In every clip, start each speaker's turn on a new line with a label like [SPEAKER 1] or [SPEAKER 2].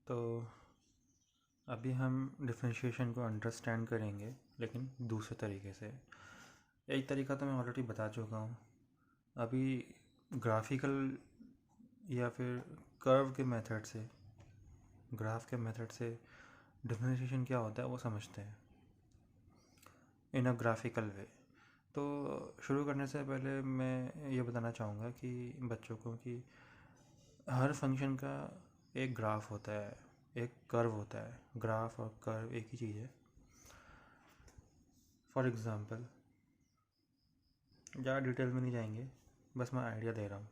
[SPEAKER 1] तो अभी हम डिफरेंशिएशन को अंडरस्टैंड करेंगे, लेकिन दूसरे तरीके से। एक तरीका तो मैं ऑलरेडी बता चुका हूँ। अभी ग्राफिकल या फिर कर्व के मेथड से, ग्राफ के मेथड से डिफरेंशिएशन क्या होता है वो समझते हैं इन अ ग्राफिकल वे। तो शुरू करने से पहले मैं ये बताना चाहूँगा कि बच्चों को कि हर फंक्शन का एक ग्राफ होता है, एक कर्व होता है। ग्राफ और कर्व एक ही चीज़ है। फॉर एग्ज़ाम्पल, ज़्यादा डिटेल में नहीं जाएंगे, बस मैं आइडिया दे रहा हूँ।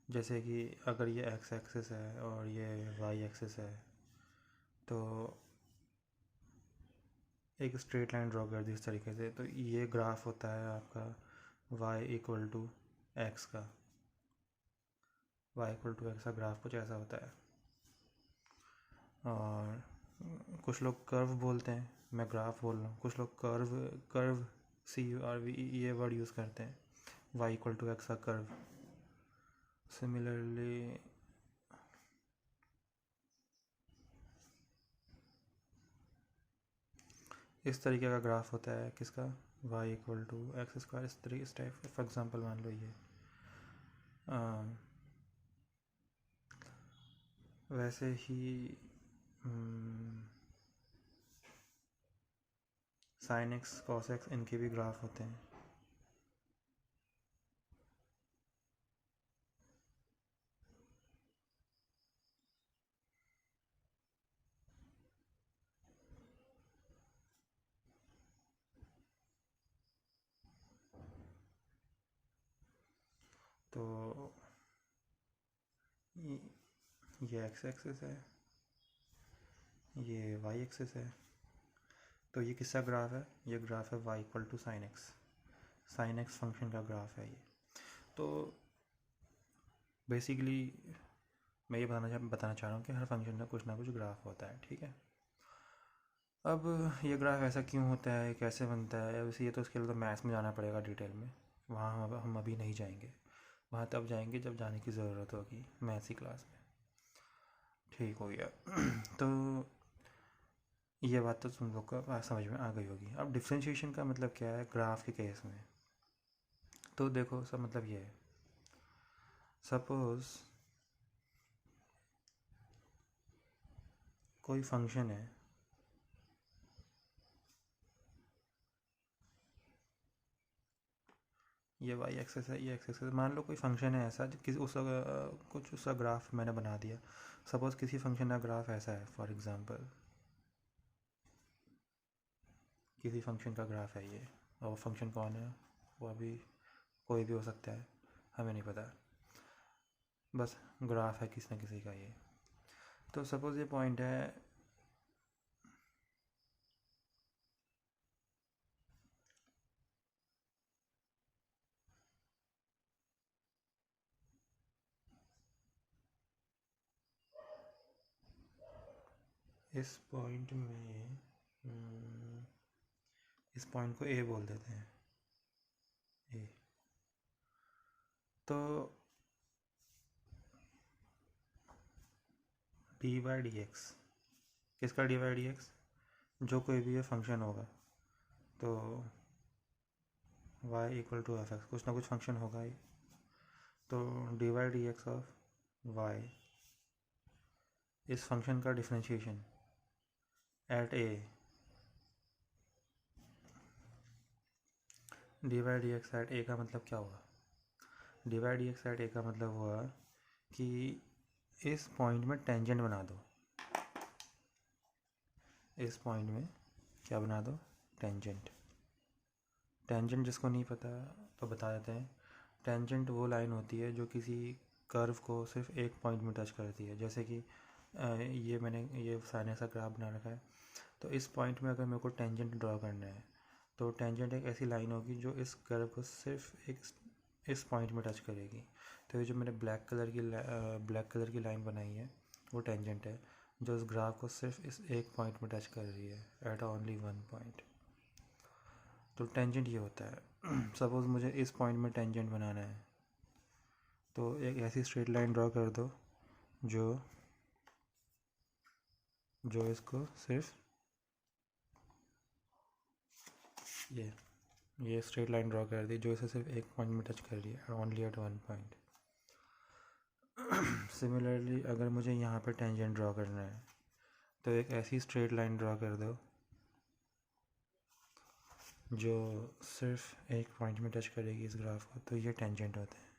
[SPEAKER 1] जैसे कि अगर ये एक्स एक्सिस है और ये वाई एक्सिस है, तो एक स्ट्रेट लाइन ड्रॉ कर दी इस तरीके से, तो ये ग्राफ होता है आपका y इक्वल टू एक्स का। y इक्वल टू एक्स का ग्राफ कुछ ऐसा होता है। और कुछ लोग कर्व बोलते हैं, मैं ग्राफ बोल रहा हूँ। कुछ लोग कर्व कर्व CURV ये वर्ड यूज़ करते हैं, y इक्वल टू एक्स का कर्व। सिमिलरली इस तरीके का ग्राफ होता है किसका, y equal to x square. इस टाइप का फॉर एग्जांपल मान लो ये। वैसे ही साइन एक्स कॉस एक्स इनके भी ग्राफ होते हैं। तो ये एक्स एक्सिस है, ये वाई एक्सिस है। तो ये किसका ग्राफ है? ये ग्राफ है y equal to sine x. Sine x function का ग्राफ है ये। तो बेसिकली मैं ये बताना चाह रहा हूँ कि हर फंक्शन का कुछ ना कुछ ग्राफ होता है, ठीक है। अब ये ग्राफ ऐसा क्यों होता है, कैसे बनता है, वैसे ये तो उसके लिए तो मैथ्स में जाना पड़ेगा डिटेल में। वहाँ हम अभी नहीं जाएंगे, वहाँ तब जाएंगे जब जाने की ज़रूरत होगी मैथ्स की क्लास में। ठीक हो गया। तो ये बात तो तुम लोग को समझ में आ गई होगी। अब डिफ्रेंशिएशन का मतलब क्या है ग्राफ के केस में। तो देखो, सब मतलब ये है, सपोज कोई फंक्शन है, ये वाई एक्सेस है, ये एक्सेस है। मान लो कोई फंक्शन है ऐसा, किसी कुछ उसका ग्राफ मैंने बना दिया। सपोज किसी फंक्शन का ग्राफ ऐसा है, फॉर एग्जांपल किसी फंक्शन का ग्राफ है ये। और वो फंक्शन कौन है, वो अभी कोई भी हो सकता है, हमें नहीं पता, बस ग्राफ है किसी न किसी का ये। तो सपोज ये पॉइंट है, इस पॉइंट में इस पॉइंट को ए बोल देते हैं, ए। तो डी बाई डी एक्स, किसका डी बाई डी एक्स, जो कोई भी ये फंक्शन होगा, तो y equal to f x, कुछ ना कुछ फंक्शन होगा ही। तो d by d x of y, इस फंक्शन का differentiation at a, d by d x at a का मतलब क्या हुआ? D by d x at a का मतलब हुआ कि इस पॉइंट में टेंजेंट बना दो। इस पॉइंट में क्या बना दो? टेंजेंट। टेंजेंट जिसको नहीं पता तो बता देते हैं। टेंजेंट वो लाइन होती है जो किसी कर्व को सिर्फ एक पॉइंट में टच करती है। जैसे कि ये मैंने ये साइन का ग्राफ बना रखा है, तो इस पॉइंट में अगर मेरे को टेंजेंट ड्रॉ करना है, तो टेंजेंट एक ऐसी लाइन होगी जो इस कर्व को सिर्फ एक इस पॉइंट में टच करेगी। तो ये जो मैंने ब्लैक कलर की लाइन बनाई है वो टेंजेंट है, जो इस ग्राफ को सिर्फ इस एक पॉइंट में टच कर रही है, एट ओनली वन पॉइंट। तो टेंजेंट ये होता है। सपोज़ मुझे इस पॉइंट में टेंजेंट बनाना है, तो एक ऐसी स्ट्रेट लाइन ड्रॉ कर दो जो जो इसको सिर्फ ये स्ट्रेट लाइन ड्रॉ कर दी जो इसे सिर्फ एक पॉइंट में टच कर रही है, only at one point. Similarly अगर मुझे यहाँ पे टेंजेंट ड्रॉ करना है तो एक ऐसी स्ट्रेट लाइन ड्रॉ कर दो जो सिर्फ एक पॉइंट में टच करेगी इस ग्राफ को, तो ये टेंजेंट होते हैं।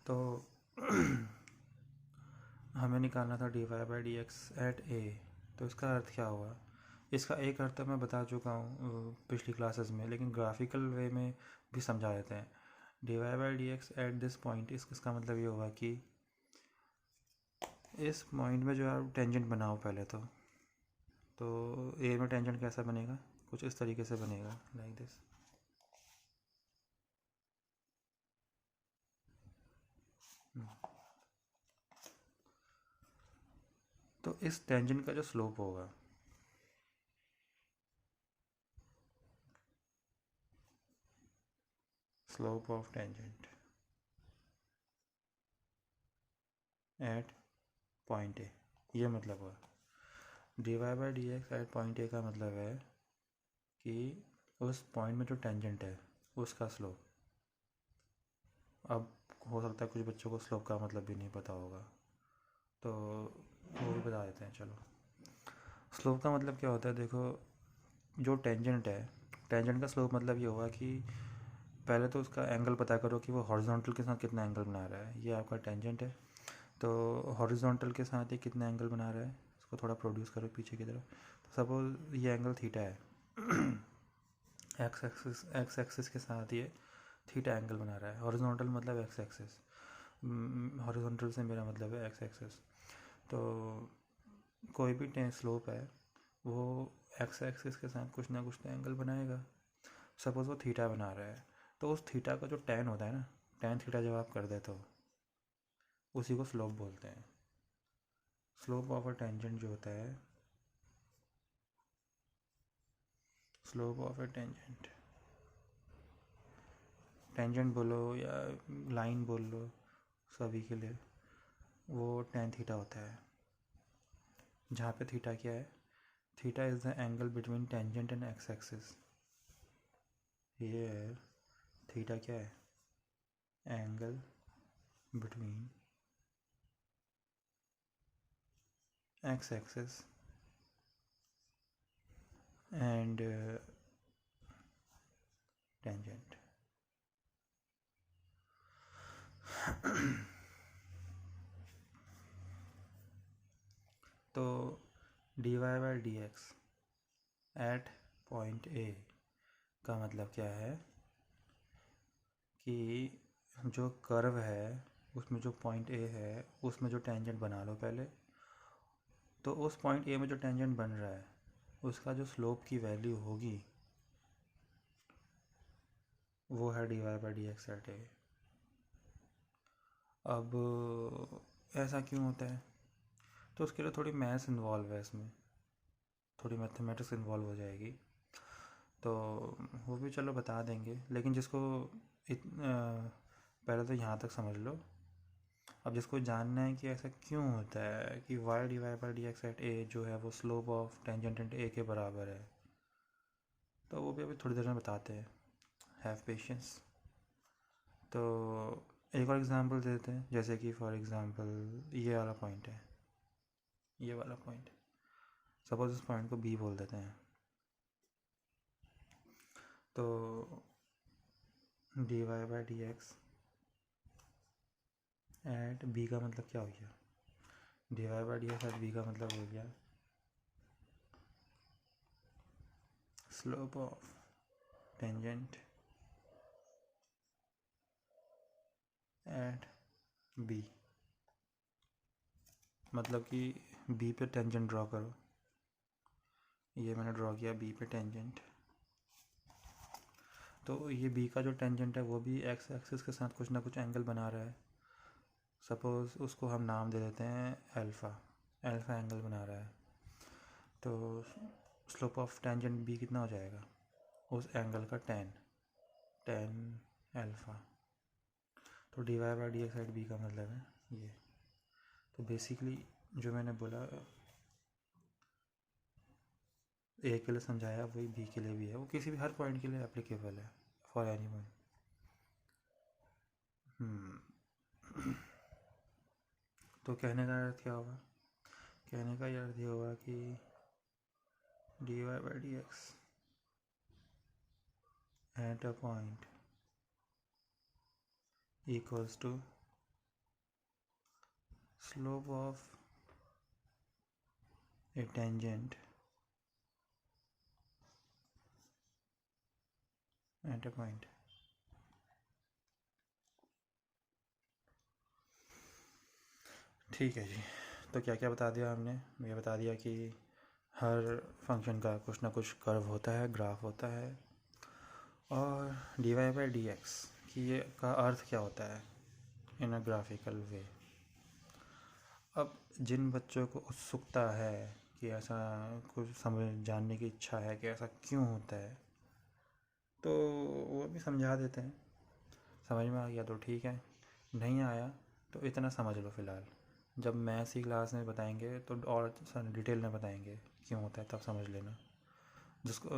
[SPEAKER 1] तो हमें निकालना था dy by d x at a. तो इसका अर्थ क्या हुआ? इसका एक अर्थ तो मैं बता चुका हूँ पिछली क्लासेस में, लेकिन ग्राफिकल वे में भी समझा देते हैं। dy by d x at this point, इसका मतलब ये होगा कि इस पॉइंट में जो आप टेंजेंट बनाओ पहले तो ए में टेंजेंट कैसा बनेगा? कुछ इस तरीके से बनेगा, लाइक दिस। तो इस टेंजेंट का जो स्लोप होगा slope of tangent at point A, ये मतलब हुआ dy by d x at point A का मतलब है कि उस पॉइंट में जो टेंजेंट है उसका स्लोप। अब हो सकता है कुछ बच्चों को स्लोप का मतलब भी नहीं पता होगा, तो वो भी बता देते हैं। चलो, स्लोप का मतलब क्या होता है? देखो, जो टेंजेंट है, टेंजेंट का स्लोप मतलब ये होगा कि पहले तो उसका एंगल पता करो कि वो हॉरिजॉन्टल के साथ कितना एंगल बना रहा है। ये आपका टेंजेंट है, तो हॉरिजॉन्टल के साथ ये कितना एंगल बना रहा है, इसको थोड़ा प्रोड्यूस करो पीछे की तरफ। तो सपोज ये एंगल थीटा है, एक्स एक्सिस के साथ ये थीटा एंगल बना रहा है। हॉरिजॉन्टल मतलब एक्स एक्सिस, हॉरिजॉन्टल से मेरा मतलब है एक्स एक्सिस। तो कोई भी स्लोप है वो एक्स एक्सिस के साथ कुछ ना कुछ तो एंगल बनाएगा। सपोज वो थीटा बना रहा है, तो उस थीटा का जो टैन होता है ना, टैन थीटा जब आप कर दे तो उसी को स्लोप बोलते हैं। स्लोप ऑफ अ टेंजेंट जो होता है, slope of a tangent, tangent बोलो या लाइन बोल लो, सभी के लिए वो टैन थीटा होता है। जहाँ पे थीटा क्या है? Theta is the angle between tangent and x axis. ये थीटा क्या है? Angle between x axis and tangent. तो dy by d x at point A का मतलब क्या है कि जो कर्व है उसमें जो पॉइंट ए है उसमें जो टेंजेंट बना लो पहले, तो उस पॉइंट ए में जो टेंजेंट बन रहा है उसका जो स्लोप की वैल्यू होगी वो है dy by d x at a. अब ऐसा क्यों होता है? तो उसके लिए थोड़ी मैथ्स इन्वॉल्व है, इसमें थोड़ी मैथमेटिक्स इन्वॉल्व हो जाएगी, तो वो भी चलो बता देंगे। लेकिन जिसको पहले तो यहाँ तक समझ लो। अब जिसको जानना है कि ऐसा क्यों होता है कि y d y by d x at a जो है वो slope of tangent at a के बराबर है, तो वो भी अभी थोड़ी देर में बताते हैं। Have patience. तो एक और एग्जांपल देते हैं, जैसे कि फॉर एग्जांपल ये वाला पॉइंट है, ये वाला पॉइंट, सपोज इस पॉइंट को बी बोल देते हैं। तो d y by d x at B का मतलब क्या हो गया? D y by d x at B का मतलब हो गया slope of tangent at B. मतलब कि बी पे टेंजेंट ड्रॉ करो, ये मैंने ड्रॉ किया बी पे टेंजेंट। तो ये बी का जो टेंजेंट है वो भी एक्स एक्सिस के साथ कुछ ना कुछ एंगल बना रहा है। सपोज़ उसको हम नाम दे देते हैं अल्फ़ा, अल्फ़ा एंगल बना रहा है। तो स्लोप ऑफ टेंजेंट बी कितना हो जाएगा? उस एंगल का टैन, टेन अल्फ़ा। तो d y by d x at B का मतलब है ये। तो बेसिकली जो मैंने बोला ए के लिए समझाया वही बी के लिए भी है, वो किसी भी हर पॉइंट के लिए एप्लीकेबल है, फॉर एनी पॉइंट। तो कहने का अर्थ क्या होगा? कहने का ये अर्थ ये होगा कि d y by d x at a point equals to slope of a tangent at a point। ठीक है जी। तो क्या क्या बता दिया हमने? ये बता दिया कि हर फंक्शन का कुछ ना कुछ कर्व होता है, ग्राफ होता है, और d y by d x की ये का अर्थ क्या होता है इन अ ग्राफिकल वे। अब जिन बच्चों को उत्सुकता है कि ऐसा कुछ समझ जानने की इच्छा है कि ऐसा क्यों होता है, तो वो भी समझा देते हैं। समझ में आ गया तो ठीक है, नहीं आया तो इतना समझ लो फ़िलहाल। जब मैथ्स की क्लास में बताएंगे तो और डिटेल में बताएंगे क्यों होता है, तब समझ लेना। जिसको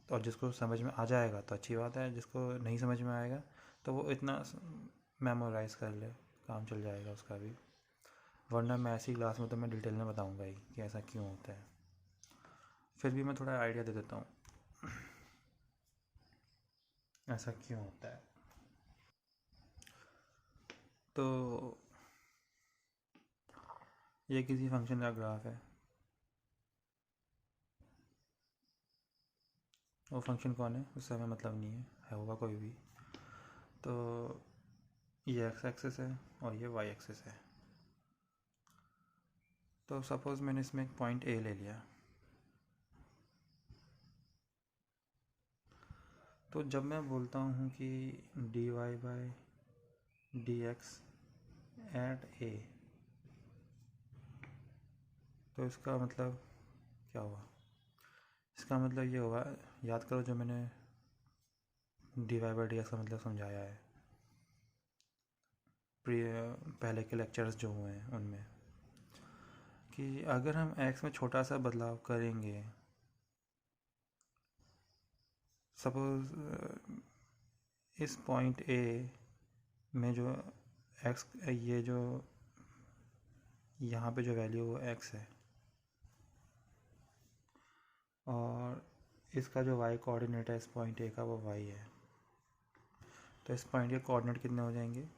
[SPEAKER 1] और जिसको समझ में आ जाएगा तो अच्छी बात है, जिसको नहीं समझ में आएगा तो वो इतना मेमोराइज़ कर ले, काम चल जाएगा उसका भी। वरना मैथ्स की क्लास में तो मैं डिटेल में बताऊंगा ही कि ऐसा क्यों होता है। फिर भी मैं थोड़ा आइडिया दे देता हूँ ऐसा क्यों होता है। तो ये किसी फंक्शन का ग्राफ है। वो फंक्शन कौन है उससे हमें मतलब नहीं है होगा कोई भी। तो ये एक्स एक्सिस है और ये वाई एक्सिस है। तो सपोज़ मैंने इसमें एक पॉइंट ए ले लिया। तो जब मैं बोलता हूँ कि d y by d x at a, तो इसका मतलब क्या हुआ? इसका मतलब ये हुआ, याद करो जो मैंने d y by d x का मतलब समझाया है पहले के लेक्चर्स जो हुए हैं उनमें, कि अगर हम एक्स में छोटा सा बदलाव करेंगे, सपोज़ इस पॉइंट ए में जो एक्स, ये जो यहाँ पे जो वैल्यू वो एक्स है, और इसका जो वाई कोऑर्डिनेट है इस पॉइंट ए का वो वाई है। तो इस पॉइंट के कोऑर्डिनेट कितने हो जाएंगे?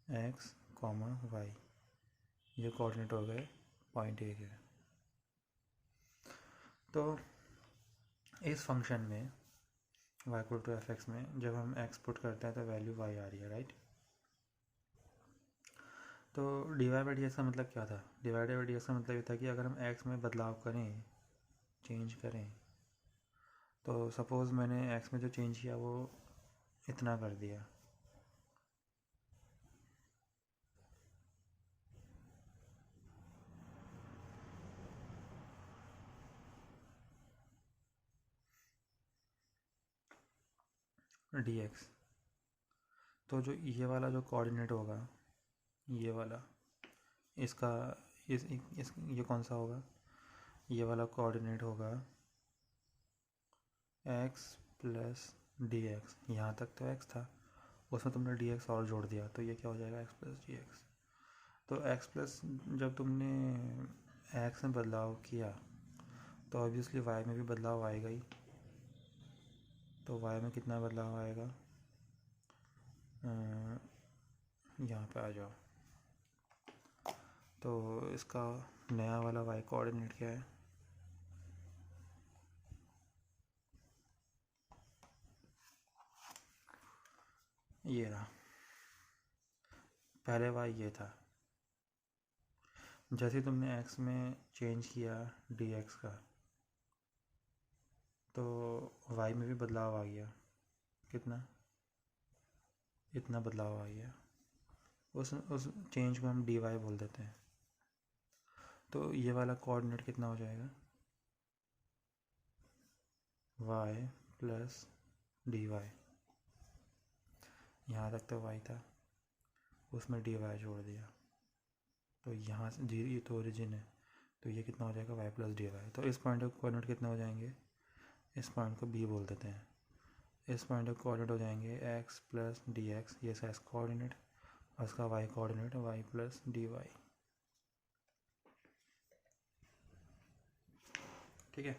[SPEAKER 1] एक्स कॉमा वाई, ये कोऑर्डिनेट हो गए पॉइंट ए के। तो इस फंक्शन में y equal to f x में जब हम x पुट करते हैं तो वैल्यू y आ रही है, राइट। तो d y by d x का मतलब क्या था? डिवाइडेड बाई डी एक्स का मतलब ये था कि अगर हम x में बदलाव करें, चेंज करें, तो सपोज़ मैंने x में जो चेंज किया वो इतना कर दिया, डी एक्स। तो जो ये वाला जो कोऑर्डिनेट होगा, ये वाला, इसका इस ये कौन सा होगा? ये वाला कोऑर्डिनेट होगा x प्लस डी एक्स। यहाँ तक तो x था, उसमें तुमने डी एक्स और जोड़ दिया तो ये क्या हो जाएगा? x plus D x. तो x प्लस, जब तुमने x में बदलाव किया तो ऑब्वियसली y में भी बदलाव आएगा ही। तो y में कितना बदलाव आएगा? यहाँ पे आ जाओ। तो इसका नया वाला y कोऑर्डिनेट क्या है? ये रहा, पहले y ये था। जैसे तुमने x में चेंज किया dx का, तो y में भी बदलाव आ गया। कितना? इतना बदलाव आ गया। उस चेंज को हम dy बोल देते हैं। तो ये वाला कोऑर्डिनेट कितना हो जाएगा? y plus dy। यहाँ तक तो y था, उसमें dy जोड़ दिया, तो यहाँ से जी ये तो ओरिजिन है, तो ये कितना हो जाएगा y प्लस डी वाई। तो इस पॉइंट के कोऑर्डिनेट कितने हो जाएंगे, इस पॉइंट को b बोल देते हैं, इस पॉइंट के कोऑर्डिनेट हो जाएंगे x प्लस डी एक्स, ये इसका x कोऑर्डिनेट, और इसका y coordinate y plus d y. ठीक है,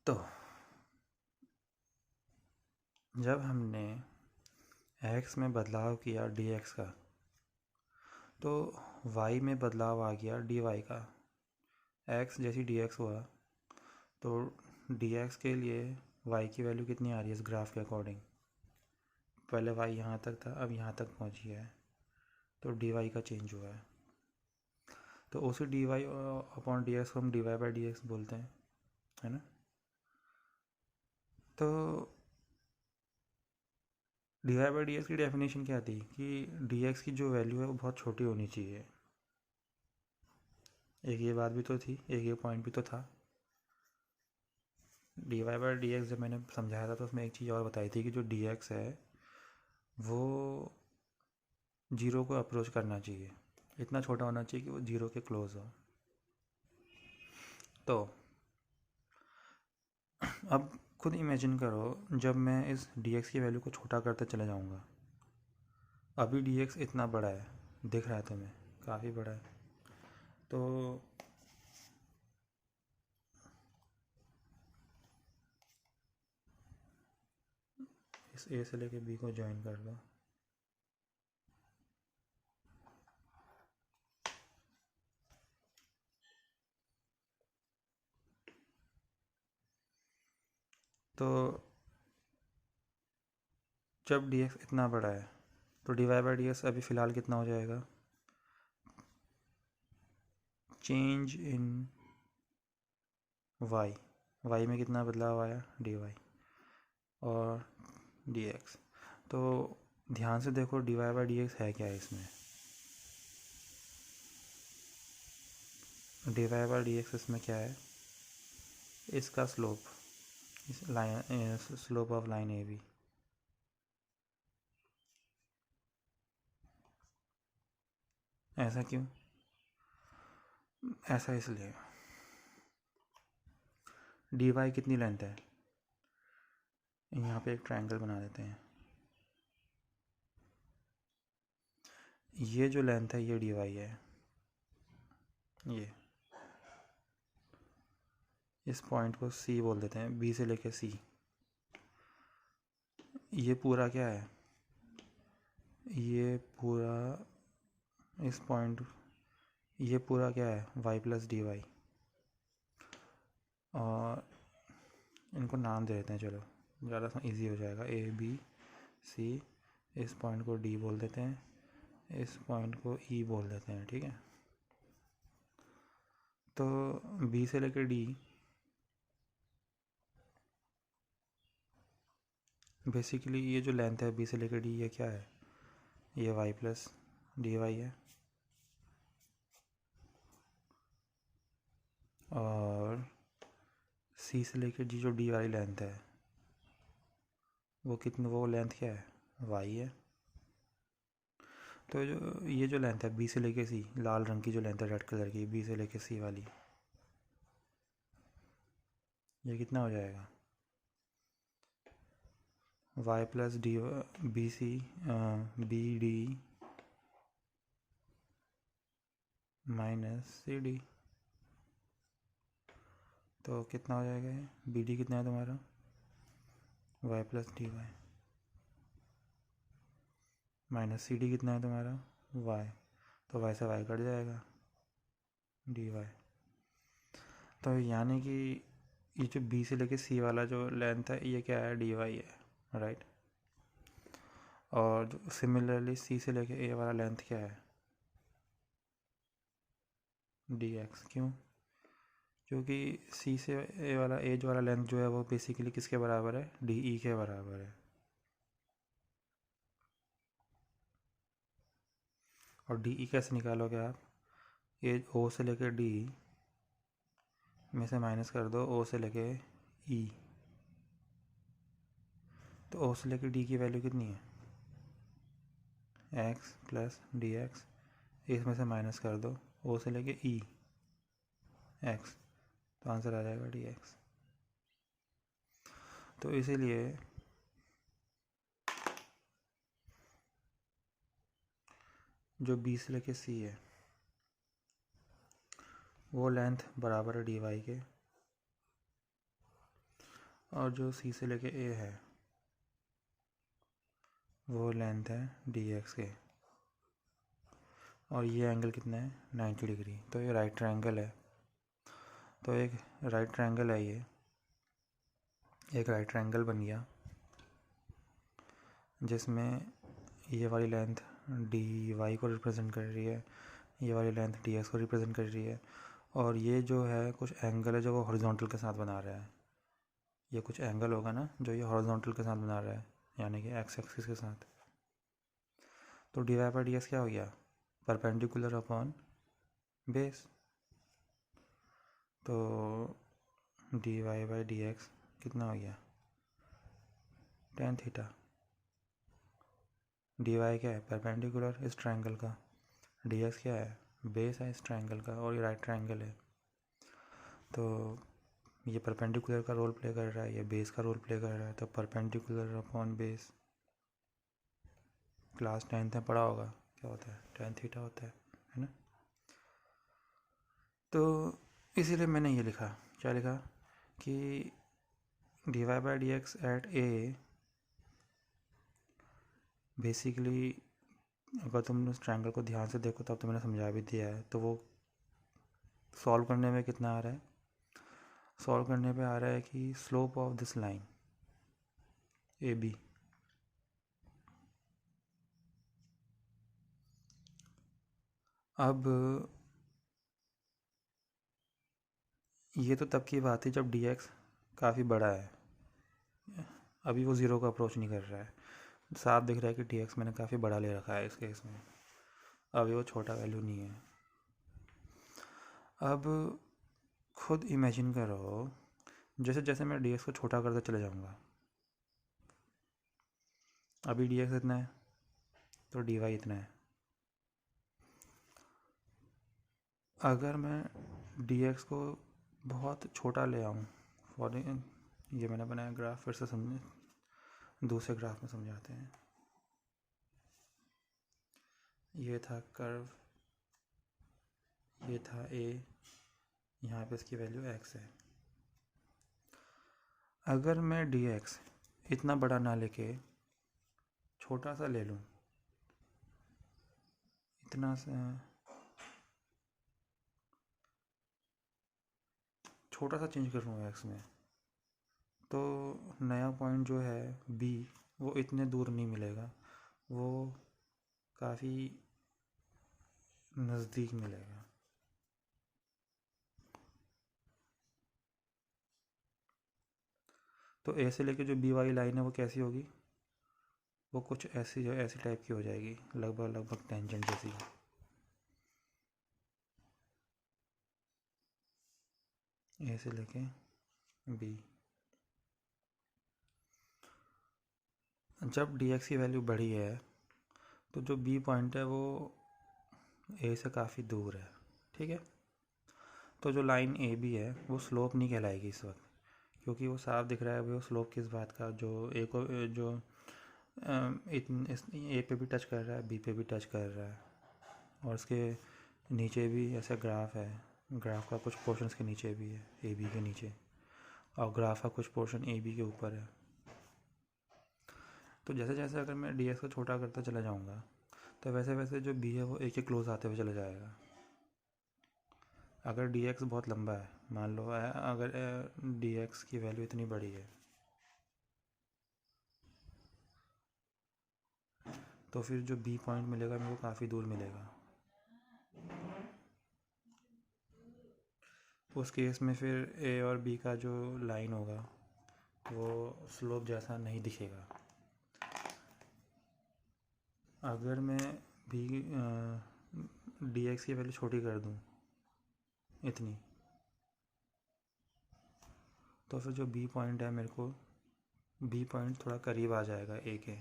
[SPEAKER 1] तो जब हमने x में बदलाव किया dx का, तो y में बदलाव आ गया dy का। x जैसी dx हुआ तो dx के लिए y की वैल्यू कितनी आ रही है इस ग्राफ के अकॉर्डिंग, पहले y यहाँ तक था, अब यहाँ तक पहुँच गया है, तो dy का चेंज हुआ है। तो उसी dy अपॉन dx को हम dy बाई dx बोलते हैं, है ना। तो dy बाई dx की डेफिनेशन क्या थी कि dx की जो वैल्यू है वो बहुत छोटी होनी चाहिए। एक ये बात भी तो थी, एक ये पॉइंट भी तो था। dy बाई dx जब मैंने समझाया था तो उसमें एक चीज़ और बताई थी कि जो dx है वो जीरो को अप्रोच करना चाहिए, इतना छोटा होना चाहिए कि वो जीरो के क्लोज हो। तो अब खुद इमेजिन करो, जब मैं इस dx की वैल्यू को छोटा करते चले जाऊँगा, अभी dx इतना बड़ा है, दिख रहा है तुम्हें, काफ़ी बड़ा है, तो इस a से लेके b को ज्वाइन कर दो, तो जब dx इतना बड़ा है तो dy बाई dx अभी फ़िलहाल कितना हो जाएगा, चेंज इन y में कितना बदलाव आया dy और dx। तो ध्यान से देखो dy बाई dx है क्या है इसमें, dy बाई dx इसमें क्या है, इसका स्लोप, इस line slope of line A B. ऐसा क्यों, ऐसा इसलिए dy कितनी लेंथ है, यहाँ पे एक ट्रायंगल बना देते हैं, ये जो लेंथ है ये dy है, ये इस पॉइंट को c बोल देते हैं, b से लेके c, ये पूरा क्या है, ये पूरा इस पॉइंट, ये पूरा क्या है y प्लस डी वाई, और इनको नाम दे देते हैं, चलो ज़्यादा इजी हो जाएगा, ए बी सी, इस पॉइंट को d बोल देते हैं, इस पॉइंट को e बोल देते हैं, ठीक है। तो b से लेकर d बेसिकली ये जो लेंथ है b से लेकर d, ये क्या है, ये y प्लस डी वाई है, और c से लेकर g जो d वाली लेंथ है वो कितनी, वो लेंथ क्या है y है। तो जो ये जो लेंथ है b से लेके c, लाल रंग की जो लेंथ है रेड कलर की, b से लेके c वाली, ये कितना हो जाएगा y plus D B C B D minus C D. तो कितना हो जाएगा ये, बी डी कितना है तुम्हारा y plus d y, minus C D कितना है तुम्हारा y, तो y से y कट जाएगा डी वाई। तो यानी कि ये जो b से लेके c वाला जो लेंथ है ये क्या है डी वाई है, राइट। और सिमिलरली c से लेके a वाला लेंथ क्या है डी एक्स, क्यों, क्योंकि c से a वाला एज वाला लेंथ जो है वो बेसिकली किसके बराबर है, डी ई के बराबर है। और डी ई कैसे निकालोगे आप, एज ओ से लेके डी में से माइनस कर दो ओ से लेके ई, तो ओ से लेके डी की वैल्यू कितनी है, एक्स प्लस डी एक्स, इसमें से माइनस कर दो ओ से लेके ई एक्स, तो आंसर आ जाएगा डी एक्स। तो इसीलिए जो बी से लेके सी है वो लेंथ बराबर है डी वाई के, और जो सी से लेके ए है वो लेंथ है डी एक्स के, और ये एंगल कितना है 90 डिग्री। तो ये राइट ट्रायंगल है। तो एक राइट ट्रायंगल है, ये एक राइट ट्रायंगल बन गया जिसमें ये वाली लेंथ डी वाई को रिप्रेजेंट कर रही है, ये वाली लेंथ डी एक्स को रिप्रेजेंट कर रही है, और ये जो है कुछ एंगल है जो वो हॉरिजॉन्टल के साथ बना रहा है। ये कुछ एंगल होगा ना जो ये हॉरिजॉन्टल के साथ बना रहा है, यानी कि एक्स एक्सिस के साथ। तो d y by d x क्या हो गया, परपेंडिकुलर अपॉन बेस। तो d y by d x कितना हो गया, tan थीटा। डी वाई क्या है, परपेंडिकुलर इस ट्रायंगल का, डी एक्स क्या है, बेस है इस ट्रायंगल का, और ये राइट ट्रायंगल है। तो ये परपेंडिकुलर का रोल प्ले कर रहा है, ये बेस का रोल प्ले कर रहा है। तो perpendicular upon base, class 10th में पढ़ा होगा क्या होता है, tan थीटा होता है ना। तो इसीलिए मैंने ये लिखा, क्या लिखा कि d y by d x at A, basically अगर तुम उस ट्रायंगल को ध्यान से देखो तब तो मैंने समझा भी दिया है। तो वो सॉल्व करने में कितना आ रहा है, सॉल्व करने पे आ रहा है कि slope of this line A B, अब ये तो तब की बात थी जब डी एक्स काफ़ी बड़ा है, अभी वो ज़ीरो को अप्रोच नहीं कर रहा है। साफ दिख रहा है कि डी एक्स मैंने काफ़ी बड़ा ले रखा है इस केस में, अभी वो छोटा वैल्यू नहीं है। अब खुद इमेजिन करो, जैसे जैसे मैं डी एक्स को छोटा करते चले जाऊँगा, अभी डी एक्स इतना है तो डी वाई इतना है। अगर मैं डी एक्स को बहुत छोटा ले आऊँ, फॉर ये मैंने बनाया ग्राफ, फिर से समझे, दूसरे ग्राफ में समझाते हैं। ये था कर्व, ये था ए, यहाँ पे इसकी वैल्यू x है। अगर मैं डी एक्स इतना बड़ा ना लेके छोटा सा ले लूँ, इतना सा छोटा सा चेंज कर लूँ x में, तो नया पॉइंट जो है b वो इतने दूर नहीं मिलेगा, वो काफ़ी नज़दीक मिलेगा। तो ए से लेके जो बी वाली लाइन है वो कैसी होगी, वो कुछ ऐसी ऐसी टाइप की हो जाएगी, लगभग लगभग टेंजेंट जैसी। ए से लेके बी, जब डी एक्स की वैल्यू बढ़ी है तो जो बी पॉइंट है वो ए से काफ़ी दूर है, ठीक है। तो जो लाइन ए बी है वो स्लोप नहीं कहलाएगी इस वक्त, क्योंकि वो साफ दिख रहा है वो स्लोप किस बात का, जो ए को जो ए पे भी टच कर रहा है, बी पे भी टच कर रहा है, और इसके नीचे भी ऐसा ग्राफ है, ग्राफ का कुछ पोर्शन के नीचे भी है ए बी के नीचे, और ग्राफ का कुछ पोर्शन ए बी के ऊपर है। तो जैसे जैसे अगर मैं डी एक्स को छोटा करता चला जाऊँगा तो वैसे वैसे जो बी है वो ए के क्लोज आते हुए चला जाएगा। अगर डी एक्स बहुत लंबा है, मान लो अगर डी एक्स की वैल्यू इतनी बड़ी है, तो फिर जो बी पॉइंट मिलेगा मेरे को काफ़ी दूर मिलेगा। उस केस में फिर ए और बी का जो लाइन होगा वो स्लोप जैसा नहीं दिखेगा। अगर मैं बी डी एक्स की वैल्यू छोटी कर दूँ इतनी, तो फिर जो बी पॉइंट है मेरे को बी पॉइंट थोड़ा करीब आ जाएगा ए के,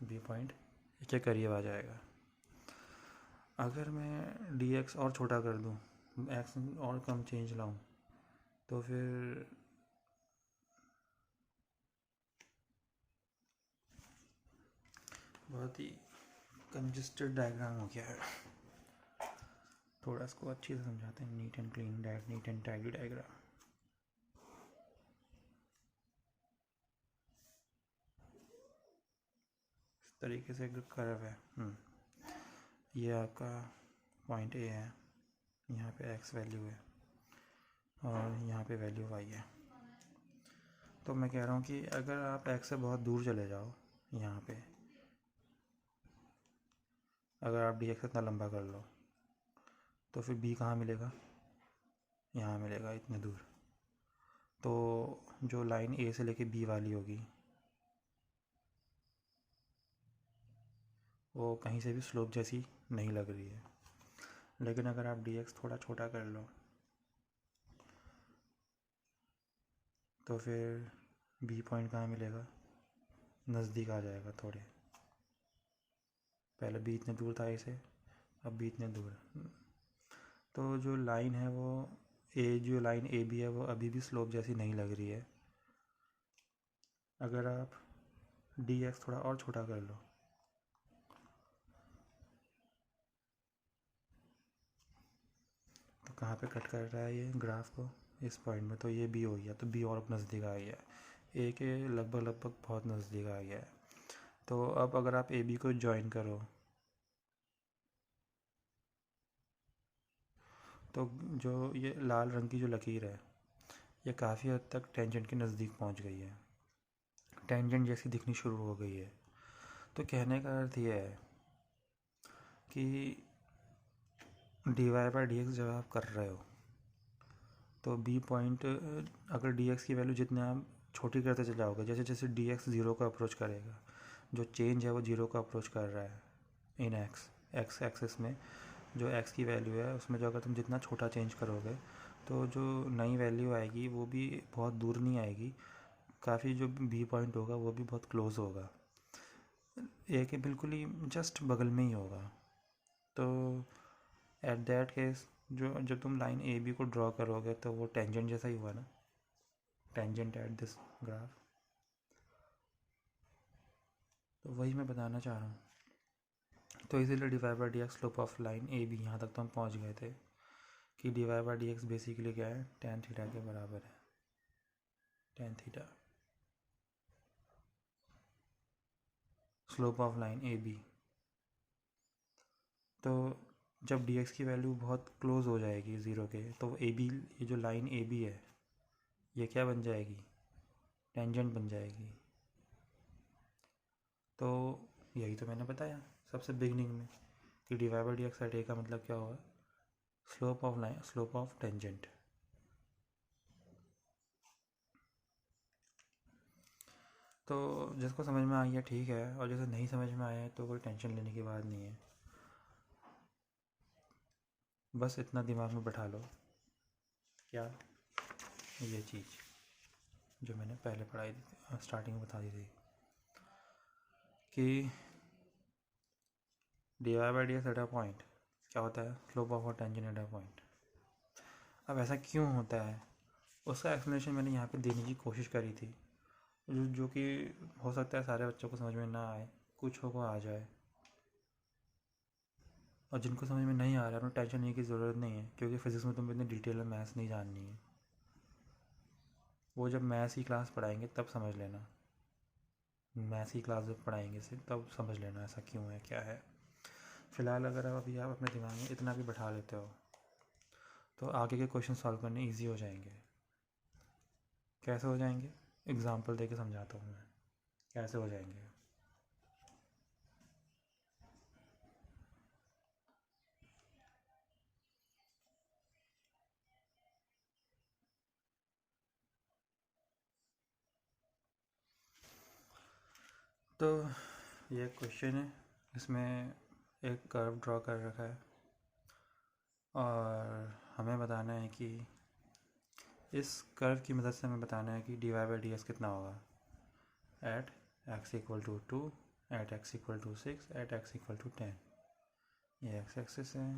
[SPEAKER 1] बी पॉइंट ए के करीब आ जाएगा। अगर मैं डी एक्स और छोटा कर दूँ, एक्स और कम चेंज लाऊं, तो फिर बहुत ही कंजस्टेड डायग्राम हो गया है। थोड़ा इसको अच्छी से समझाते हैं, neat and clean neat and tidy diagram. इस तरीके से एक कर्व है। ये आपका पॉइंट ए है, यहाँ पे एक्स वैल्यू है और यहाँ पे वैल्यू वाई है। तो मैं कह रहा हूँ कि अगर आप एक्स से बहुत दूर चले जाओ, यहाँ पे अगर आप डी एक्स इतना लंबा कर लो, तो फिर बी कहाँ मिलेगा? यहाँ मिलेगा, इतने दूर। तो जो लाइन ए से लेके बी वाली होगी, वो कहीं से भी स्लोप जैसी नहीं लग रही है। लेकिन अगर आप डी एक्स थोड़ा छोटा कर लो, तो फिर बी पॉइंट कहाँ मिलेगा? नज़दीक आ जाएगा थोड़े। पहले बी इतने दूर था ए से, अब बी इतने दूर। तो जो लाइन है वो जो लाइन ए बी है, वो अभी भी स्लोप जैसी नहीं लग रही है। अगर आप डी एक्स थोड़ा और छोटा कर लो, तो कहाँ पे कट कर रहा है ये ग्राफ को? इस पॉइंट में। तो ये बी हो गया, तो बी और नज़दीक आ गया, ए के लगभग बहुत नज़दीक आ गया है। तो अब अगर आप ए बी को ज्वाइन करो, तो जो ये लाल रंग की जो लकीर है, ये काफ़ी हद तक टेंजेंट के नज़दीक पहुंच गई है, टेंजेंट जैसी दिखनी शुरू हो गई है। तो कहने का अर्थ ये है कि d y by d x जब आप कर रहे हो, तो बी पॉइंट अगर डी एक्स की वैल्यू जितने आप छोटी करते चले जाओगे, जैसे जैसे डी एक्स ज़ीरो को अप्रोच करेगा, जो चेंज है वो ज़ीरो को अप्रोच कर रहा है इन एक्स एक्सेस में। जो एक्स की वैल्यू है उसमें जो अगर तुम जितना छोटा चेंज करोगे, तो जो नई वैल्यू आएगी वो भी बहुत दूर नहीं आएगी, काफ़ी जो बी पॉइंट होगा वो भी बहुत क्लोज होगा, ए के बिल्कुल ही जस्ट बगल में ही होगा। तो एट दैट केस जो जब तुम लाइन ए बी को ड्रॉ करोगे, तो वो टेंजेंट जैसा ही हुआ ना, टेंजेंट एट दिस ग्राफ। तो वही मैं बताना चाह रहा हूँ। तो इसीलिए d y by d x slope of line A B, यहाँ तक तो हम पहुँच गए थे कि d y by d x basically क्या है? टेन थीटा के बराबर है, tan theta slope of line A B. तो जब डी एक्स की वैल्यू बहुत क्लोज हो जाएगी ज़ीरो के, तो ए बी, ये जो लाइन ए बी है, ये क्या बन जाएगी? टेंजेंट बन जाएगी। तो यही तो मैंने बताया सबसे बिगनिंग में कि d y by d x at a का मतलब क्या होगा? Slope of line, slope of tangent. तो जिसको समझ में आई है ठीक है, और जैसे नहीं समझ में आया है तो कोई टेंशन लेने की बात नहीं है। बस इतना दिमाग में बैठा लो, क्या ये चीज़ जो मैंने पहले पढ़ाई थी, स्टार्टिंग में बता दी थी कि d y by d x at a point क्या होता है? Slope of a tangent at a point. अब ऐसा क्यों होता है, उसका एक्सप्लेनेशन मैंने यहाँ पे देने की कोशिश करी थी, जो कि हो सकता है सारे बच्चों को समझ में ना आए, कुछ को आ जाए। और जिनको समझ में नहीं आ रहा है उन्हें टेंशन लेने की ज़रूरत नहीं है, क्योंकि फिज़िक्स में तुम्हें इतनी डिटेल में मैथ्स नहीं जाननी है। वो जब मैथ्स की क्लास पढ़ाएंगे तब समझ लेना, मैथ्स की क्लास जब पढ़ाएंगे सिर्फ तब समझ लेना ऐसा क्यों है, क्या है। फ़िलहाल अगर अभी आप अपने दिमाग में इतना भी बैठा लेते हो, तो आगे के क्वेश्चन सॉल्व करने ईजी हो जाएंगे। कैसे हो जाएंगे? एग्ज़ाम्पल दे के समझाता हूँ मैं कैसे हो जाएंगे। तो ये क्वेश्चन है, इसमें एक कर्व ड्रॉ कर रखा है और हमें बताना है कि इस कर्व की मदद से हमें बताना है कि dy बाई डी एक्स कितना होगा at x equal to 2, at x equal to 6, at x equal to 10। ये एक्स एक्सिस है,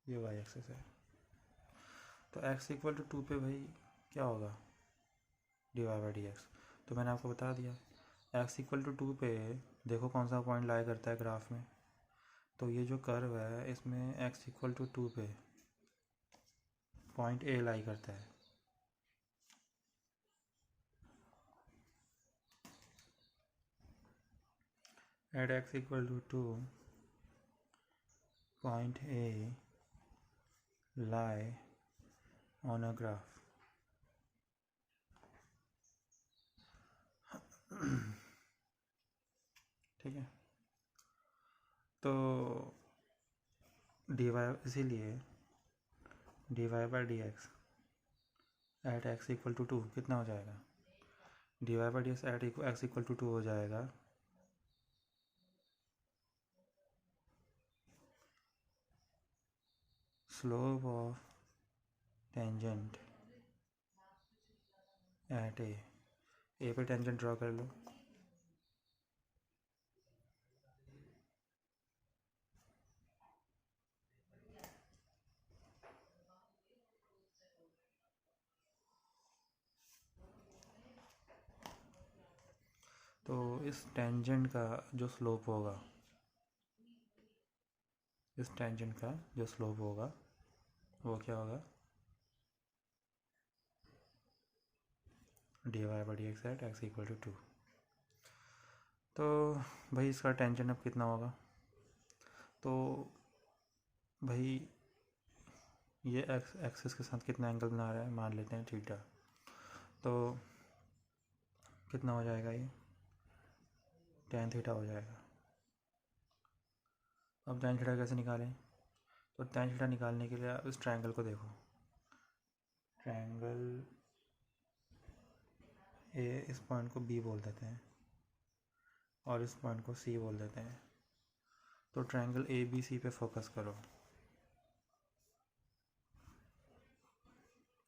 [SPEAKER 1] ये वाई एक्सिस है। तो x इक्वल टू 2 पे भाई क्या होगा dy बाई डी एक्स, तो मैंने आपको बता दिया। x इक्वल टू 2 पे देखो कौन सा पॉइंट लाई करता है ग्राफ में, तो ये जो कर्व है इसमें x इक्वल टू 2 पे पॉइंट a लाई करता है। At x equal to 2 point a lie on a graph। ठीक है, तो dy इसीलिए dy by d x at x equal to 2 कितना हो जाएगा, dy by d x at x equal to 2 हो जाएगा slope of tangent at A पे टेंजेंट ड्रॉ कर लो। तो इस टेंजेंट का जो स्लोप होगा, इस टेंजेंट का जो स्लोप होगा वो क्या होगा d y by d x at x equal to 2। तो भाई इसका टेंजेंट अब कितना होगा, तो भाई ये एक्स एक्सिस के साथ कितना एंगल बना रहा है, मान लेते हैं थीटा, तो कितना हो जाएगा ये tan थीटा हो जाएगा। अब tan थीटा कैसे निकालें, तो tan थीटा निकालने के लिए आप इस ट्रायंगल को देखो, ट्रायंगल ए, इस पॉइंट को बी बोल देते हैं और इस पॉइंट को सी बोल देते हैं। तो ट्रायंगल ए बी सी पे फोकस करो,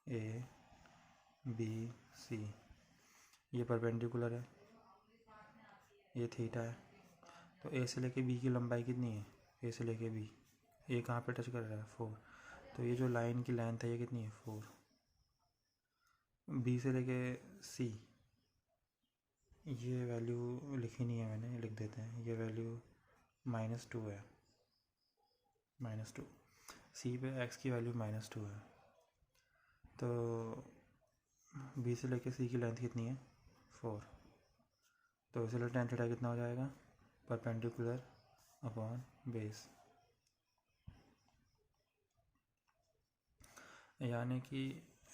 [SPEAKER 1] ए बी सी, ये परपेंडिकुलर है, ये थीटा है। तो ए से लेके बी की लंबाई कितनी है, ए से लेके बी, ए कहाँ पे टच कर रहा है 4, तो ये जो लाइन की लेंथ है ये कितनी है 4। बी से लेके सी, ये वैल्यू लिखी नहीं है मैंने, लिख देते हैं, ये वैल्यू -2 है, -2। सी पे x की वैल्यू -2 है, तो बी से लेके सी की लेंथ कितनी है 4, तो इसलिए tan थीटा कितना हो जाएगा परपेंडिकुलर अपॉन बेस, यानी कि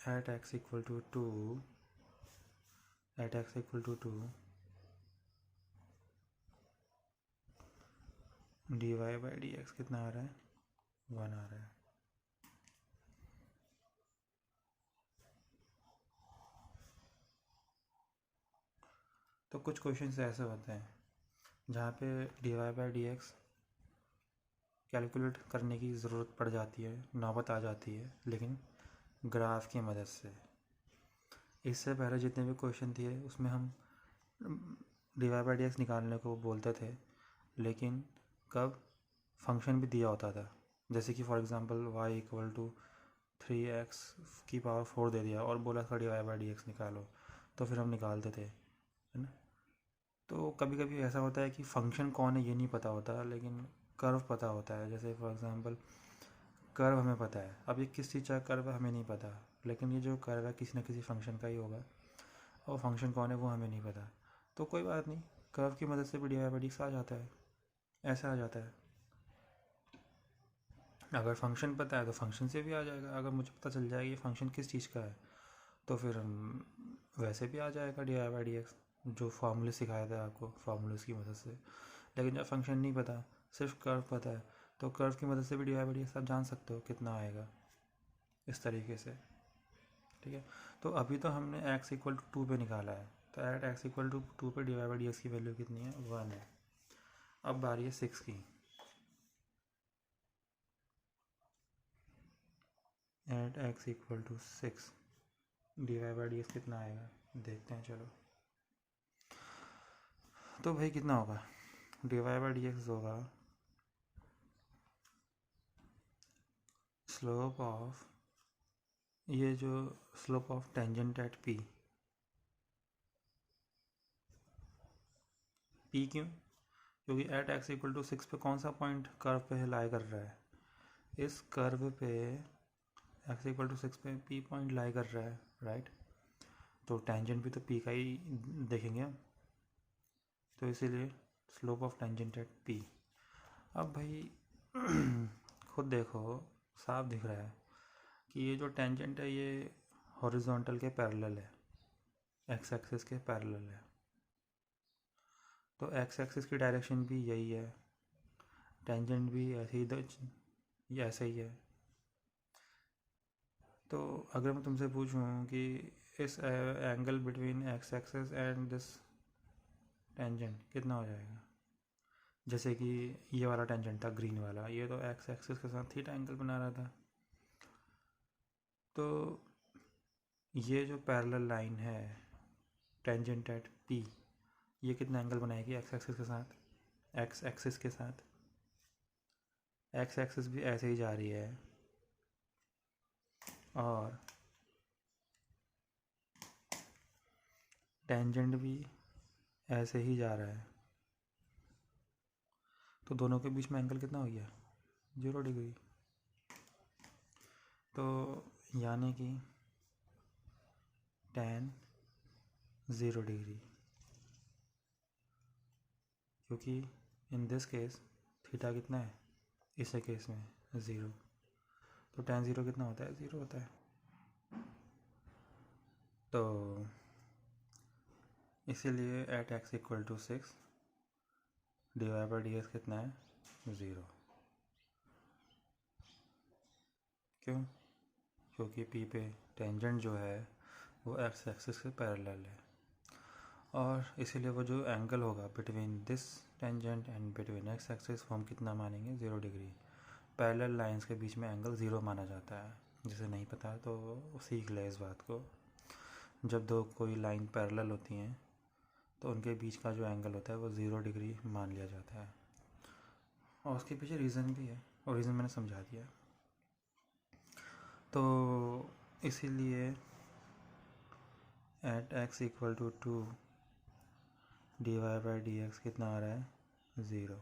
[SPEAKER 1] at x equal to 2, at x equal to 2 d y by d x कितना आ रहा है 1 आ रहा है। तो कुछ क्वेश्चंस ऐसे होते हैं जहाँ पे d y by d x calculate करने की ज़रूरत पड़ जाती है, नौबत आ जाती है, लेकिन ग्राफ की मदद से। इससे पहले जितने भी क्वेश्चन थे उसमें हम d y by d x निकालने को बोलते थे, लेकिन कब फंक्शन भी दिया होता था, जैसे कि for example y equal to 3x की पावर 4 दे दिया और बोला था d y by d x निकालो, तो फिर हम निकालते थे, है ना। तो कभी कभी ऐसा होता है कि फंक्शन कौन है ये नहीं पता होता, लेकिन कर्व पता होता है। जैसे फॉर एग्जांपल कर्व हमें पता है, अब ये किस चीज़ का कर्व है हमें नहीं पता, लेकिन ये जो कर्व है किसी न किसी फंक्शन का ही होगा, और फंक्शन कौन है वो हमें नहीं पता। तो कोई बात नहीं, कर्व की मदद से भी d y by d x आ जाता है, ऐसा आ जाता है। अगर फंक्शन पता है तो फंक्शन से भी आ जाएगा, अगर मुझे पता चल जाएगा ये फंक्शन किस चीज़ का है तो फिर वैसे भी आ जाएगा d y by d x, जो फार्मूले सिखाया था आपको फार्मूलेस की मदद से। लेकिन जब फंक्शन नहीं पता, सिर्फ कर्व पता है, तो कर्व की मदद से भी d y by d x आप जान सकते हो कितना आएगा, इस तरीके से। ठीक है, तो अभी तो हमने x इक्वल टू 2 पे निकाला है, तो एट x इक्वल टू 2 पे d y by d x की वैल्यू कितनी है 1 है। अब बारी है 6 की, at x equal to 6, d y by d x कितना आएगा देखते हैं। चलो तो भाई कितना होगा, d y by d x होगा स्लोप ऑफ, ये जो slope of tangent at P, P क्यों, क्योंकि एट एक्स इक्वल टू 6 पे कौन सा पॉइंट कर्व पे लाई कर रहा है, इस कर्व पे एक्स इक्वल टू 6 पे पी पॉइंट लाई कर रहा है, राइट। तो टेंजेंट भी तो पी का ही देखेंगे हम, तो इसीलिए slope of tangent at P. अब भाई खुद देखो, साफ दिख रहा है कि ये जो टेंजेंट है ये हॉरिजॉन्टल के पैरेलल है, एक्स एक्सिस के पैरेलल है, तो एक्स एक्सिस की डायरेक्शन भी यही है, टेंजेंट भी ऐसे ही ये ऐसे ही है। तो अगर मैं तुमसे पूछूं कि इस angle between x axis and this tangent कितना हो जाएगा, जैसे कि ये वाला टेंजेंट था ग्रीन वाला, ये तो एक्स एक्सिस के साथ थीटा एंगल बना रहा था, तो ये जो पैरेलल लाइन है टेंजेंट एट पी, ये कितना एंगल बनाएगी एक्स एक्सिस के साथ, एक्स एक्सिस के साथ, एक्स एक्सिस भी ऐसे ही जा रही है और टेंजेंट भी ऐसे ही जा रहा है, तो दोनों के बीच में एंगल कितना हो गया, 0 डिग्री। तो यानी कि tan 0 डिग्री, क्योंकि इन दिस केस थीटा कितना है, इस केस में 0, तो tan 0 कितना होता है, 0 होता है। तो इसीलिए at x equal to 6 d y by d x कितना है, 0। क्यों, क्योंकि पी पे टेंजेंट जो है वो एक्स एक्सिस के पैरेलल है, और इसीलिए वो जो एंगल होगा between this tangent and between x axis वो हम कितना मानेंगे, 0 डिग्री। पैरेलल लाइंस के बीच में एंगल 0 माना जाता है, जिसे नहीं पता तो सीख ले इस बात को। जब दो कोई लाइन पैरेलल होती हैं तो उनके बीच का जो एंगल होता है वो 0 डिग्री मान लिया जाता है, और उसके पीछे रीज़न भी है, और रीज़न मैंने समझा दिया। तो इसीलिए at x equal to 2 d y by d x कितना आ रहा है, 0।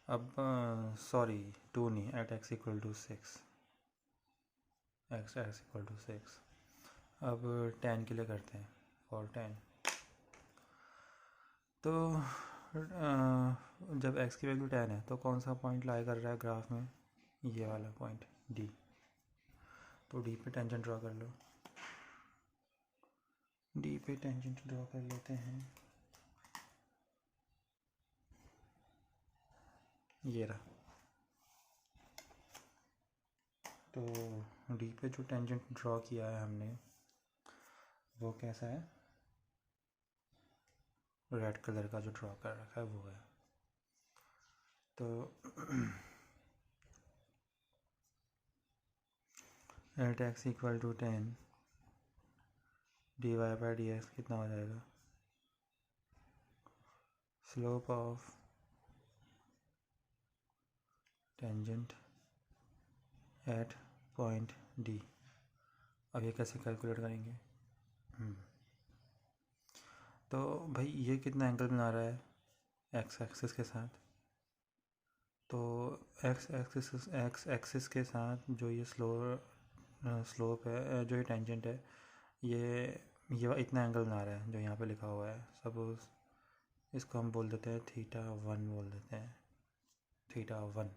[SPEAKER 1] अब सॉरी 2 नहीं, at x equal to 6, x x equal to 6। अब 10 के लिए करते हैं, और 10 तो जब x की वैल्यू 10 है तो कौन सा पॉइंट लाई कर रहा है ग्राफ में, ये वाला पॉइंट D, तो D पे टेंजेंट ड्रॉ कर लो, D पे टेंजेंट ड्रॉ कर लेते हैं, ये रहा। तो D पे जो टेंजेंट ड्रॉ किया है हमने वो कैसा है, रेड कलर का जो ड्रॉ कर रखा है वो है। तो at x equal to 10 d y by d x कितना हो जाएगा, slope of tangent at point D। अब ये कैसे कैलकुलेट करेंगे, तो भाई ये कितना एंगल बना रहा है एक्स एक्सिस के साथ, तो एक्स एक्सिस के साथ जो ये स्लोप है, जो ये टेंजेंट है, ये इतना एंगल बना रहा है जो यहाँ पे लिखा हुआ है। सपोज इसको हम बोल देते हैं θ1, बोल देते हैं θ1।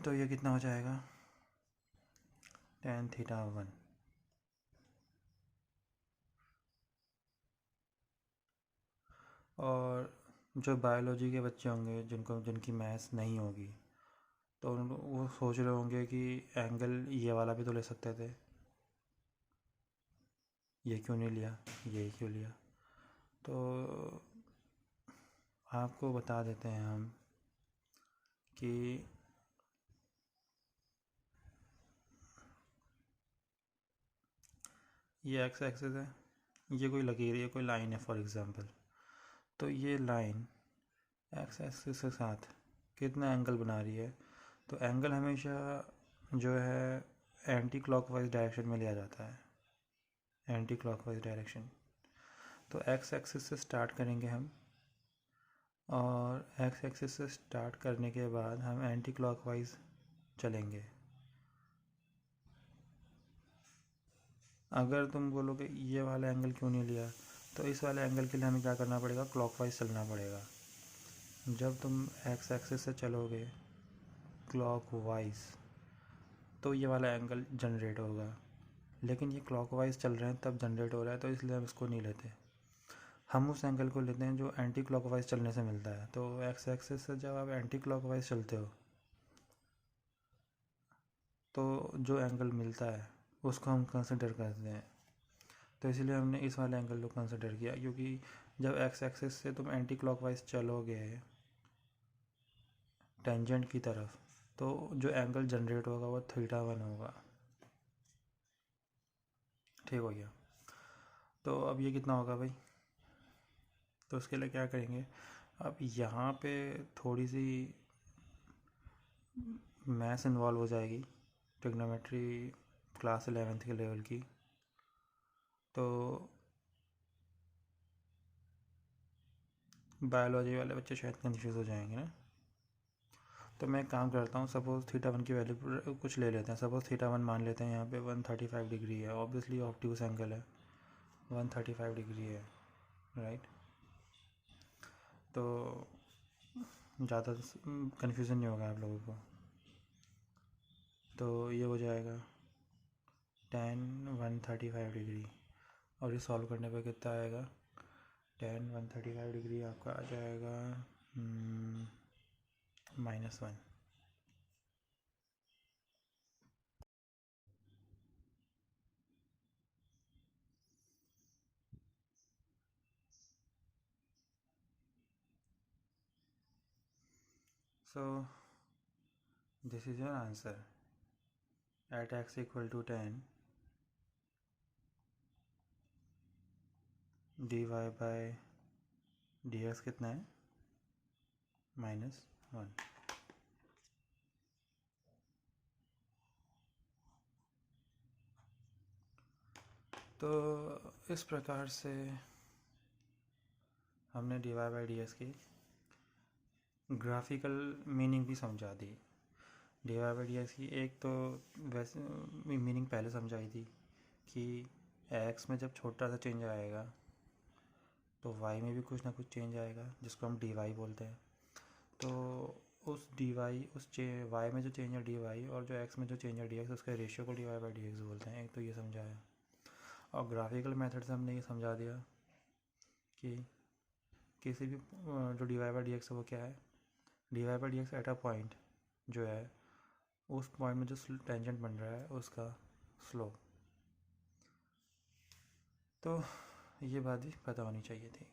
[SPEAKER 1] तो ये कितना हो जाएगा, tan θ1। और जो बायोलॉजी के बच्चे होंगे जिनकी मैथ्स नहीं होगी, तो वो सोच रहे होंगे कि एंगल ये वाला भी तो ले सकते थे, ये क्यों नहीं लिया, ये क्यों लिया। तो आपको बता देते हैं हम कि ये एक्स एक्सिस है, ये कोई लकीर है, कोई लाइन है फॉर एग्ज़ाम्पल, तो ये लाइन एक्स एक्सिस के साथ कितना एंगल बना रही है, तो एंगल हमेशा जो है एंटी क्लॉकवाइज डायरेक्शन में लिया जाता है, एंटी क्लॉकवाइज डायरेक्शन। तो एक्स एक्सिस से स्टार्ट करेंगे हम, और एक्स एक्सिस से स्टार्ट करने के बाद हम एंटी क्लॉकवाइज चलेंगे। अगर तुम बोलोगे ये वाला एंगल क्यों नहीं लिया, तो इस वाले एंगल के लिए हमें क्या करना पड़ेगा, क्लॉकवाइज चलना पड़ेगा। जब तुम एक्स एक्सिस से चलोगे क्लॉकवाइज तो ये वाला एंगल जनरेट होगा, लेकिन ये क्लॉकवाइज चल रहे हैं तब जनरेट हो रहा है, तो इसलिए हम इसको नहीं लेते। हम उस एंगल को लेते हैं जो एंटी क्लॉकवाइज चलने से मिलता है। तो एक्स एक्सिस से जब आप एंटी क्लॉकवाइज चलते हो तो जो एंगल मिलता है उसको हम कंसिडर करते हैं। तो इसलिए हमने इस वाले एंगल को कंसिडर किया, क्योंकि जब एक्स एक्सिस से तुम एंटी क्लॉकवाइज चलोगे टेंजेंट की तरफ, तो जो एंगल जनरेट होगा वो θ1 होगा। ठीक हो गया। तो अब ये कितना होगा भाई, तो उसके लिए क्या करेंगे, अब यहाँ पे थोड़ी सी मैथ्स इन्वॉल्व हो जाएगी, ट्रिग्नोमेट्री क्लास 11th के लेवल की। तो बायोलॉजी वाले बच्चे शायद कंफ्यूज हो जाएंगे ना। तो मैं एक काम करता हूँ, सपोज़ θ1 की वैल्यू कुछ ले लेते हैं। सपोज़ θ1 मान लेते हैं यहाँ पे 135 डिग्री है, ऑब्वियसली ऑब्ट्यूस एंगल है, 135 डिग्री है, राइट। तो ज़्यादा कन्फ्यूज़न नहीं होगा आप लोगों को। तो ये हो जाएगा tan 135 डिग्री, और ये सॉल्व करने पे कितना आएगा, tan 135 डिग्री आपका आ जाएगा -1। So this is your answer. At x equal to 10, dy by dx कितना है, -1। तो इस प्रकार से हमने dy by dx की ग्राफिकल मीनिंग भी समझा दी। dy by dx की एक तो वैसे मीनिंग पहले समझाई थी कि x में जब छोटा सा चेंज आएगा तो y में भी कुछ ना कुछ चेंज आएगा, जिसको हम dy बोलते हैं। तो उस dy y में जो चेंज है dy, और जो x में जो चेंज है dx, उसके रेशियो को dy by dx बोलते हैं। एक तो ये समझाया, और ग्राफिकल मेथड से हमने ये समझा दिया कि किसी भी जो dy by dx है वो क्या है, dy by dx eight a point जो है, उस पॉइंट में जो टेंजेंट बन रहा है उसका स्लोप। तो ये बात भी पता होनी चाहिए थी।